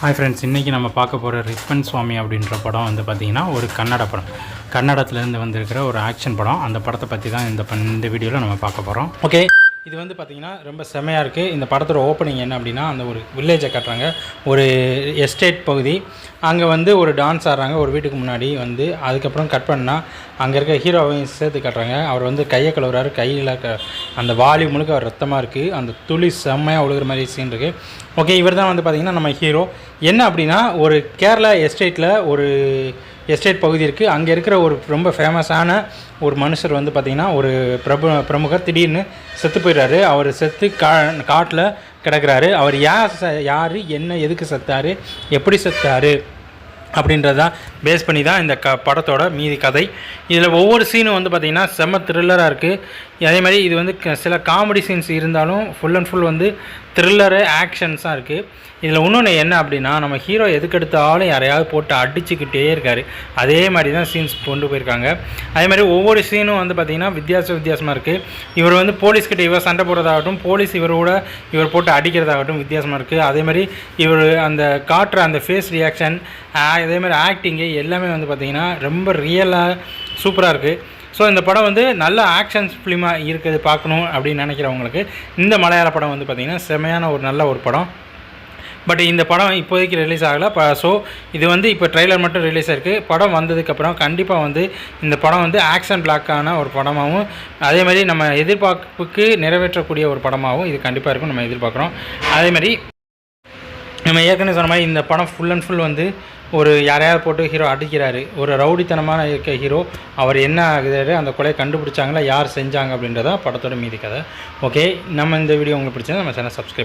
Hi friends, இன்றைக்கி நம்ம பார்க்க போகிற ரிப்பன் சுவாமி அப்படின்ற படம் வந்து பார்த்திங்கன்னா ஒரு கன்னட படம். கன்னடத்துலேருந்து வந்திருக்கிற ஒரு ஆக்ஷன் படம். அந்த படத்தை பற்றி தான் இந்த வீடியோவில் நம்ம பார்க்க போகிறோம். ஓகே, இது வந்து பார்த்திங்கன்னா ரொம்ப செமையாக இருக்குது. இந்த படத்தோட ஓப்பனிங் என்ன அப்படின்னா, அந்த ஒரு வில்லேஜை காட்டுறாங்க, ஒரு எஸ்டேட் பகுதி. அங்கே வந்து ஒரு டான்ஸ் ஆடுறாங்க ஒரு வீட்டுக்கு முன்னாடி வந்து. அதுக்கப்புறம் கட் பண்ணால் அங்கே இருக்க ஹீரோவையும் சேர்த்து காட்டுறாங்க. அவர் வந்து கையை கழுவுறாரு, கையில் அந்த வாலி முழுக்க அவர் ரத்தமாக இருக்குது. அந்த துளி செம்மையாக ஒழுகிற மாதிரி சீன் இருக்குது. ஓகே, இவர் தான் வந்து பார்த்திங்கன்னா நம்ம ஹீரோ. என்ன அப்படின்னா, ஒரு கேரளா எஸ்டேட்டில் ஒரு எஸ்டேட் பகுதி இருக்குது. அங்கே இருக்கிற ஒரு ரொம்ப ஃபேமஸான ஒரு மனுஷர் வந்து பார்த்திங்கன்னா, ஒரு பிரமுகர் திடீர்னு செத்து போயிடுறாரு. அவர் செத்து காட்டில் கிடக்கிறாரு. அவர் யார், என்ன, எதுக்கு செத்தார், எப்படி செத்தார் அப்படின்றதான் பேஸ் பண்ணி தான் இந்த படத்தோட மீதி கதை. இதில் ஒவ்வொரு சீனும் வந்து பார்த்திங்கன்னா செம்ம த்ரில்லராக இருக்குது. அதே மாதிரி இது வந்து சில காமெடி சீன்ஸ் இருந்தாலும் ஃபுல் அண்ட் ஃபுல் வந்து த்ரில்லரு ஆக்ஷன்ஸாக இருக்குது. இதில் இன்னொன்று என்ன அப்படின்னா, நம்ம ஹீரோ எதுக்கெடுத்தாலும் யாரையாவது போட்டு அடிச்சுக்கிட்டே இருக்கார். அதே மாதிரி தான் சீன்ஸ் கொண்டு போயிருக்காங்க. அதே மாதிரி ஒவ்வொரு சீனும் வந்து பார்த்திங்கன்னா வித்தியாசமாக இருக்குது. இவர் வந்து போலீஸ்கிட்ட இவர் சண்டை போடுறதாகட்டும், போலீஸ் இவர் போட்டு அடிக்கிறதாகட்டும் வித்தியாசமாக இருக்குது. அதே மாதிரி இவர் அந்த காட்டுற அந்த ஃபேஸ் ரியாக்ஷன், அதே மாதிரி ஆக்டிங்கு எல்லாமே வந்து பார்த்திங்கன்னா ரொம்ப ரியலாக சூப்பராக இருக்குது. ஸோ இந்த படம் வந்து நல்ல ஆக்ஷன்ஸ் ஃபிலிமாக இருக்குது. பார்க்கணும் அப்படின்னு நினைக்கிறவங்களுக்கு இந்த மலையாள படம் வந்து பார்த்திங்கன்னா செமையான ஒரு நல்ல ஒரு படம். பட் இந்த படம் இப்போதைக்கு ரிலீஸ் ஆகலை. ஸோ இது வந்து இப்போ ட்ரெய்லர் மட்டும் ரிலீஸ் ஆகிருக்கு. படம் வந்ததுக்கப்புறம் கண்டிப்பாக வந்து இந்த படம் வந்து ஆக்ஷன் பிளாக்கான ஒரு படமாகவும், அதேமாதிரி நம்ம எதிர்பார்ப்புக்கு நிறைவேற்றக்கூடிய ஒரு படமாகவும் இது கண்டிப்பாக இருக்கும், நம்ம எதிர்பார்க்குறோம். அதேமாதிரி நம்ம ஏற்கனவே சொன்ன மாதிரி இந்த படம் ஃபுல் அண்ட் ஃபுல் வந்து ஒரு யாரையாவது போட்டு ஹீரோ அடிக்கிறாரு, ஒரு ரவுடித்தனமான இருக்க ஹீரோ. அவர் என்ன ஆகுறாரு, அந்த கொலையை கண்டுபிடிச்சாங்களா, யார் செஞ்சாங்க அப்படின்றதான் படத்தோட மீதி கதை. ஓகே, நம்ம இந்த வீடியோ உங்களுக்கு பிடிச்சா நம்ம சேனல் சப்ஸ்கிரைப்